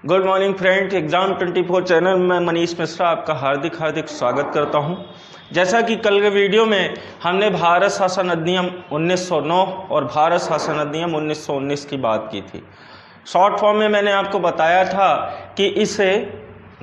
Good morning friends, exam 24 channel में मनीष मिश्रा आपका हार्दिक स्वागत करता हूं। जैसा कि कल के वीडियो में हमने भारत शासन अधिनियम 1909 और भारत शासन अधिनियम 1919 की बात की थी। शॉर्ट फॉर्म में मैंने आपको बताया था कि इसे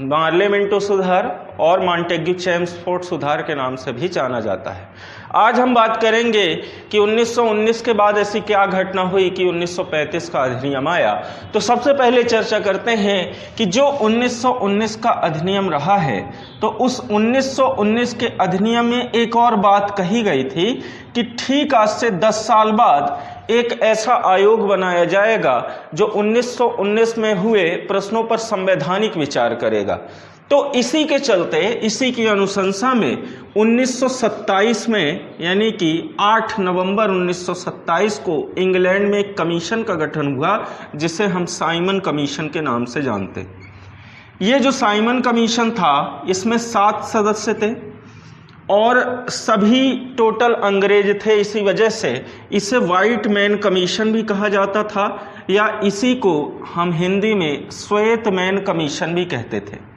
मार्ले मिंटो सुधार और मॉन्टेग्यू चेम्सफोर्ड सुधार के नाम से भी जाना जाता है। आज हम बात करेंगे कि 1919 के बाद ऐसी क्या घटना हुई कि 1935 का अधिनियम आया। तो सबसे पहले चर्चा करते हैं कि जो 1919 का अधिनियम रहा है, तो उस 1919 के अधिनियम में एक और बात कही गई थी कि ठीक आज से 10 साल बाद एक ऐसा आयोग बनाया जाएगा जो 1919 में हुए प्रश्नों पर संवैधानिक विचार करेगा। तो इसी के चलते, इसी की अनुशंसा में 1927 में यानी कि 8 नवंबर 1927 को इंग्लैंड में एक कमीशन का गठन हुआ जिसे हम साइमन कमीशन के नाम से जानते हैं। ये जो साइमन कमीशन था, इसमें 7 सदस्य थे और सभी टोटल अंग्रेज थे। इसी वजह से इसे व्हाइट मैन कमीशन भी कहा जाता था, या इसी को हम हिंदी में श्वेत मैन कमीशन भी कहते थे,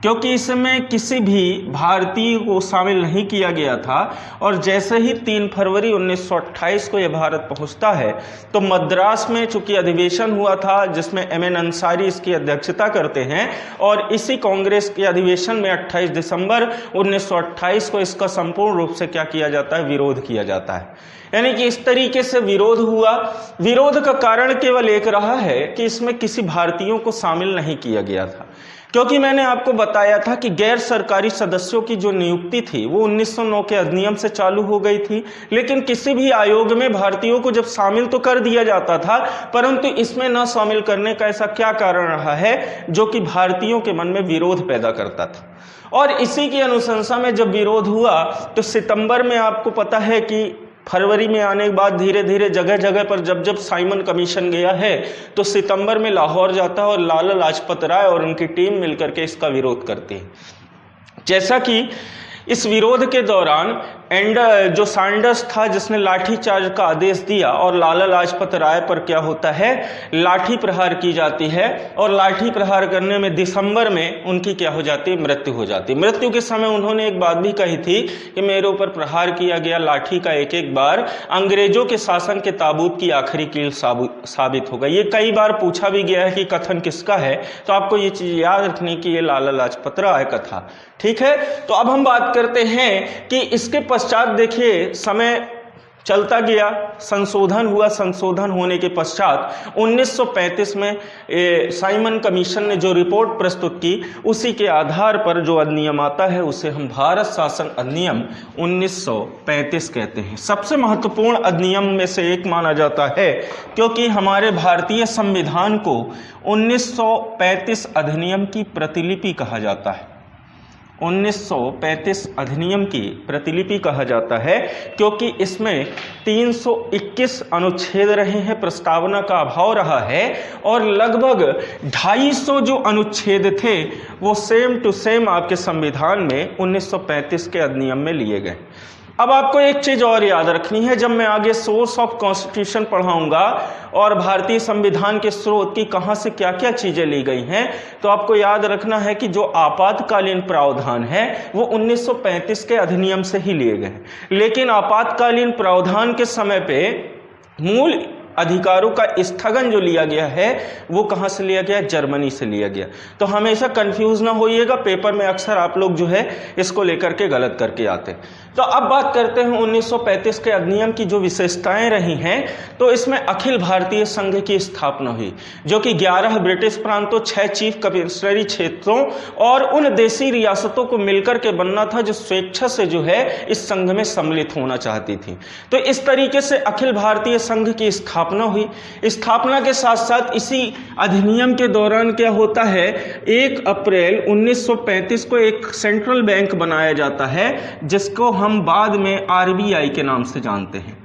क्योंकि इसमें किसी भी भारतीय को शामिल नहीं किया गया था। और जैसे ही 3 फरवरी 1928 को यह भारत पहुंचता है, तो मद्रास में चूंकि अधिवेशन हुआ था जिसमें एम.एन. अंसारी इसकी अध्यक्षता करते हैं, और इसी कांग्रेस के अधिवेशन में 28 दिसंबर 1928 को इसका संपूर्ण रूप से क्या किया जाता है, विरोध किया जाता है। यानी कि इस तरीके से विरोध हुआ। विरोध का कारण केवल एक रहा है कि इसमें किसी भारतीयों को शामिल नहीं किया गया था, क्योंकि मैंने आपको बताया था कि गैर सरकारी सदस्यों की जो नियुक्ति थी वो 1909 के अधिनियम से चालू हो गई थी। लेकिन किसी भी आयोग में भारतीयों को जब शामिल तो कर दिया जाता था, परंतु इसमें न शामिल करने का ऐसा क्या कारण रहा है जो कि भारतीयों के मन में विरोध पैदा करता था। और इसी की अनुशंसा में जब विरोध हुआ तो सितंबर में, आपको पता है कि फरवरी में आने के बाद धीरे धीरे जगह जगह पर जब साइमन कमीशन गया है, तो सितंबर में लाहौर जाता है और लाला लाजपत राय और उनकी टीम मिलकर के इसका विरोध करती है। जैसा कि इस विरोध के दौरान जो सैंडर्स था जिसने लाठीचार्ज का आदेश दिया, और लाला लाजपत राय पर क्या होता है, लाठी प्रहार की जाती है। और लाठी प्रहार करने में दिसंबर में उनकी क्या हो जाती है, मृत्यु हो जाती है। मृत्यु के समय उन्होंने एक बात भी कही थी कि मेरे ऊपर प्रहार किया गया लाठी का एक एक बार अंग्रेजों के शासन के ताबूत की आखिरी कील साबित होगा। ये कई बार पूछा भी गया है कि कथन किसका है, तो आपको ये चीज याद रखनी कि ये लाला लाजपत राय का था। ठीक है, तो अब हम बात करते हैं कि इसके पश्चात देखिए समय चलता गया, संशोधन हुआ। संशोधन होने के पश्चात 1935 में साइमन कमीशन ने जो रिपोर्ट प्रस्तुत की, उसी के आधार पर जो अधिनियम आता है उसे हम भारत शासन अधिनियम 1935 कहते हैं। सबसे महत्वपूर्ण अधिनियम में से एक माना जाता है, क्योंकि हमारे भारतीय संविधान को 1935 अधिनियम की प्रतिलिपि कहा जाता है। 1935 अधिनियम की प्रतिलिपि कहा जाता है क्योंकि इसमें 321 अनुच्छेद रहे हैं, प्रस्तावना का अभाव रहा है, और लगभग 250 जो अनुच्छेद थे वो सेम टू सेम आपके संविधान में 1935 के अधिनियम में लिए गए। अब आपको एक चीज और याद रखनी है, जब मैं आगे सोर्स ऑफ कॉन्स्टिट्यूशन पढ़ाऊंगा और भारतीय संविधान के स्रोत की कहां से क्या क्या चीजें ली गई हैं, तो आपको याद रखना है कि जो आपातकालीन प्रावधान है वो 1935 के अधिनियम से ही लिए गए। लेकिन आपातकालीन प्रावधान के समय पे मूल अधिकारों का स्थगन जो लिया गया है वो कहां से लिया गया, जर्मनी से लिया गया। तो हमेशा कंफ्यूज ना होइएगा, पेपर में अक्सर आप लोग जो है इसको लेकर के गलत करके आते। तो अब बात करते हैं 1935 के अधिनियम की जो विशेषताएं रही हैं। तो इसमें अखिल भारतीय संघ की स्थापना हुई, जो कि 11 ब्रिटिश प्रांतों, 6 चीफ कमिश्नरी क्षेत्रों और उन देशी रियासतों को मिलकर के बनना था जो स्वेच्छा से जो है इस संघ में सम्मिलित होना चाहती थी। तो इस तरीके से अखिल भारतीय संघ की स्थापना हुई। स्थापना के साथ साथ इसी अधिनियम के दौरान क्या होता है, 1 अप्रैल 1935 को एक सेंट्रल बैंक बनाया जाता है जिसको हम बाद में आरबीआई के नाम से जानते हैं।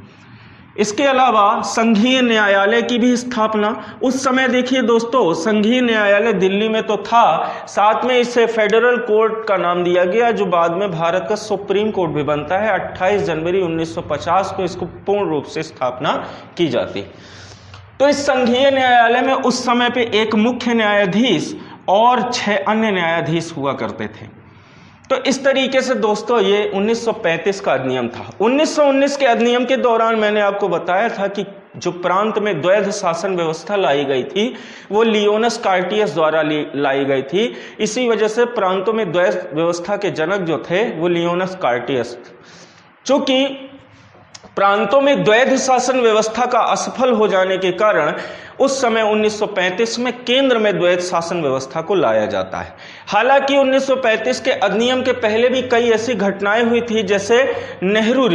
इसके अलावा संघीय न्यायालय की भी स्थापना। उस समय देखिए दोस्तों, संघीय न्यायालय दिल्ली में तो था, साथ में इसे फेडरल कोर्ट का नाम दिया गया, जो बाद में भारत का सुप्रीम कोर्ट भी बनता है। 28 जनवरी 1950 को इसको पूर्ण रूप से स्थापना की जाती है। तो इस संघीय न्यायालय में उस समय पे एक मुख्य न्यायाधीश और 6 अन्य न्यायाधीश हुआ करते थे। तो इस तरीके से दोस्तों ये 1935 का अधिनियम था। 1919 के अधिनियम के दौरान मैंने आपको बताया था कि जो प्रांत में द्वैध शासन व्यवस्था लाई गई थी वो लियोनस कार्टियस द्वारा लाई गई थी। इसी वजह से प्रांतों में द्वैध व्यवस्था के जनक जो थे वो लियोनस कार्टियस। चूंकि प्रांतों में द्वैध शासन व्यवस्था का असफल हो जाने के कारण उस समय 1935 में केंद्र में द्वैध शासन व्यवस्था को लाया जाता है। हालांकि 1935 के अधिनियम के पहले भी कई ऐसी घटनाएं हुई थी, जैसे नेहरू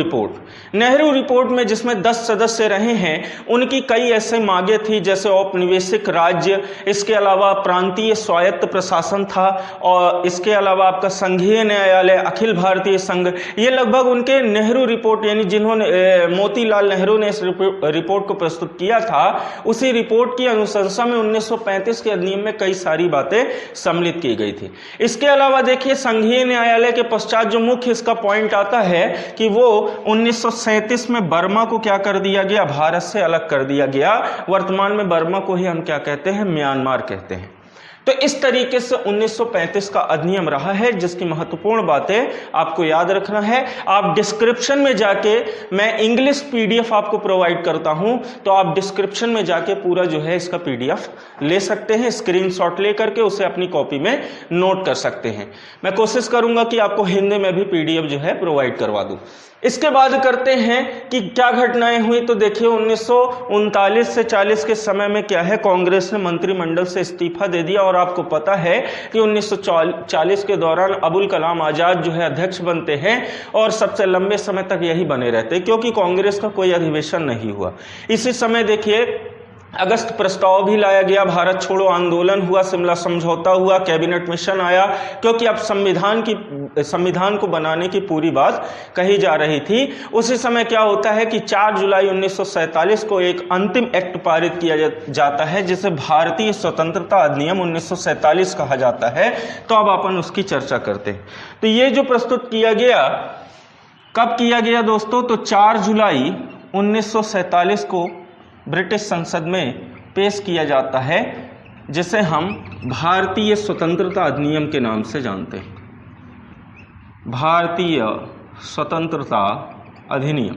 रिपोर्ट में जिसमें 10 सदस्य रहे हैं, उनकी कई ऐसे मांगे थी, जैसे औपनिवेशिक राज्य, इसके अलावा प्रांतीय स्वायत्त प्रशासन था, और इसके अलावा आपका संघीय न्यायालय, अखिल भारतीय संघ। ये लगभग उनके नेहरू रिपोर्ट, यानी जिन्होंने मोतीलाल नेहरू ने इस रिपोर्ट को प्रस्तुत किया था, उसी रिपोर्ट की अनुशंसा में 1935 के अधिनियम में कई सारी बातें सम्मिलित की गई थी। इसके अलावा देखिए, संघीय न्यायालय के पश्चात जो मुख्य इसका पॉइंट आता है कि वो 1937 में बर्मा को क्या कर दिया गया, भारत से अलग कर दिया गया। वर्तमान में बर्मा को ही हम क्या कहते हैं, म्यांमार कहते हैं। तो इस तरीके से 1935 का अधिनियम रहा है, जिसकी महत्वपूर्ण बातें आपको याद रखना है। आप डिस्क्रिप्शन में जाके, मैं इंग्लिश पीडीएफ आपको प्रोवाइड करता हूं, तो आप डिस्क्रिप्शन में जाके पूरा जो है इसका पीडीएफ ले सकते हैं, स्क्रीनशॉट ले करके उसे अपनी कॉपी में नोट कर सकते हैं। मैं कोशिश करूंगा कि आपको हिंदी में भी पीडीएफ जो है प्रोवाइड करवा दूं। इसके बाद करते हैं कि क्या घटनाएं हुई। तो देखिए 1939 से 40 के समय में क्या है, कांग्रेस ने मंत्रिमंडल से इस्तीफा दे दिया, और आपको पता है कि 1940 के दौरान अबुल कलाम आजाद जो है अध्यक्ष बनते हैं, और सबसे लंबे समय तक यही बने रहते, क्योंकि कांग्रेस का कोई अधिवेशन नहीं हुआ। इसी समय देखिए अगस्त प्रस्ताव भी लाया गया, भारत छोड़ो आंदोलन हुआ, शिमला समझौता हुआ, कैबिनेट मिशन आया, क्योंकि अब संविधान को बनाने की पूरी बात कही जा रही थी। उसी समय क्या होता है कि 4 जुलाई 1947 को एक अंतिम एक्ट पारित किया जाता है, जिसे भारतीय स्वतंत्रता अधिनियम 1947 कहा जाता है। तो अब अपन उसकी चर्चा करते हैं। तो ये जो प्रस्तुत किया गया, कब किया गया दोस्तों, तो 4 जुलाई 1947 को ब्रिटिश संसद में पेश किया जाता है, जिसे हम भारतीय स्वतंत्रता अधिनियम के नाम से जानते हैं। भारतीय स्वतंत्रता अधिनियम।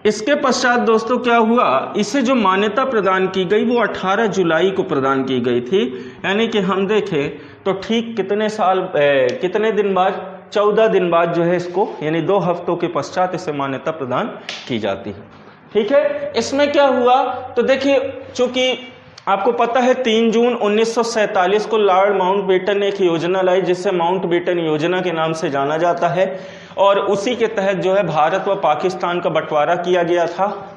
इसके पश्चात दोस्तों क्या हुआ, इसे जो मान्यता प्रदान की गई वो 18 जुलाई को प्रदान की गई थी। यानी कि हम देखें तो ठीक कितने दिन बाद, 14 दिन बाद जो है इसको, यानी 2 हफ्तों के पश्चात इसे मान्यता प्रदान की जाती है। ठीक है, इसमें क्या हुआ, तो देखिए चूंकि आपको पता है 3 जून 1947 को लॉर्ड माउंटबेटन ने एक योजना लाई, जिसे माउंटबेटन योजना के नाम से जाना जाता है, और उसी के तहत जो है भारत व पाकिस्तान का बंटवारा किया गया था।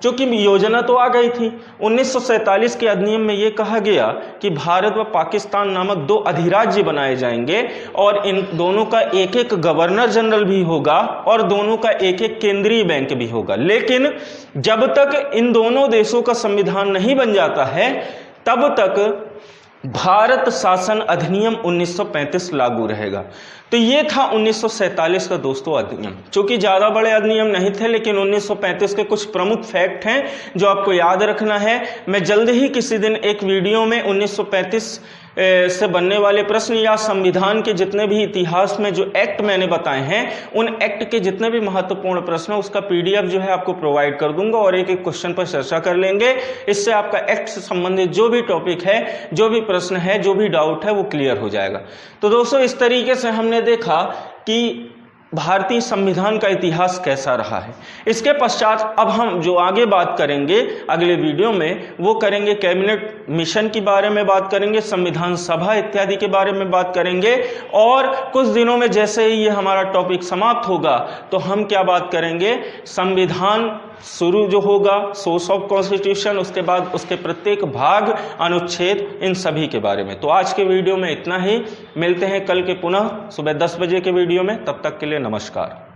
चूंकि योजना तो आ गई थी, 1947 के अधिनियम में यह कहा गया कि भारत व पाकिस्तान नामक 2 अधिराज्य बनाए जाएंगे, और इन दोनों का एक एक गवर्नर जनरल भी होगा, और दोनों का एक एक केंद्रीय बैंक भी होगा। लेकिन जब तक इन दोनों देशों का संविधान नहीं बन जाता है, तब तक भारत शासन अधिनियम 1935 लागू रहेगा। तो ये था 1947 का दोस्तों अधिनियम। चूंकि ज़्यादा बड़े अधिनियम नहीं थे, लेकिन 1935 के कुछ प्रमुख फैक्ट हैं जो आपको याद रखना है। मैं जल्द ही किसी दिन एक वीडियो में 1935 से बनने वाले प्रश्न या संविधान के जितने भी इतिहास में जो एक्ट मैंने बताए हैं, उन एक्ट के जितने भी महत्वपूर्ण प्रश्न, उसका पीडीएफ जो है आपको प्रोवाइड कर दूंगा, और एक एक क्वेश्चन पर चर्चा कर लेंगे। इससे आपका एक्ट से संबंधित जो भी टॉपिक है, जो भी प्रश्न है, जो भी डाउट है, वो क्लियर हो जाएगा। तो दोस्तों इस तरीके से हमने देखा कि भारतीय संविधान का इतिहास कैसा रहा है। इसके पश्चात अब हम जो आगे बात करेंगे अगले वीडियो में, वो करेंगे कैबिनेट मिशन के बारे में बात करेंगे, संविधान सभा इत्यादि के बारे में बात करेंगे, और कुछ दिनों में जैसे ही ये हमारा टॉपिक समाप्त होगा तो हम क्या बात करेंगे, संविधान शुरू जो होगा, सोर्स ऑफ कॉन्स्टिट्यूशन, उसके बाद उसके प्रत्येक भाग, अनुच्छेद, इन सभी के बारे में। तो आज के वीडियो में इतना ही। मिलते हैं कल के पुनः सुबह 10 बजे के वीडियो में। तब तक के लिए नमस्कार।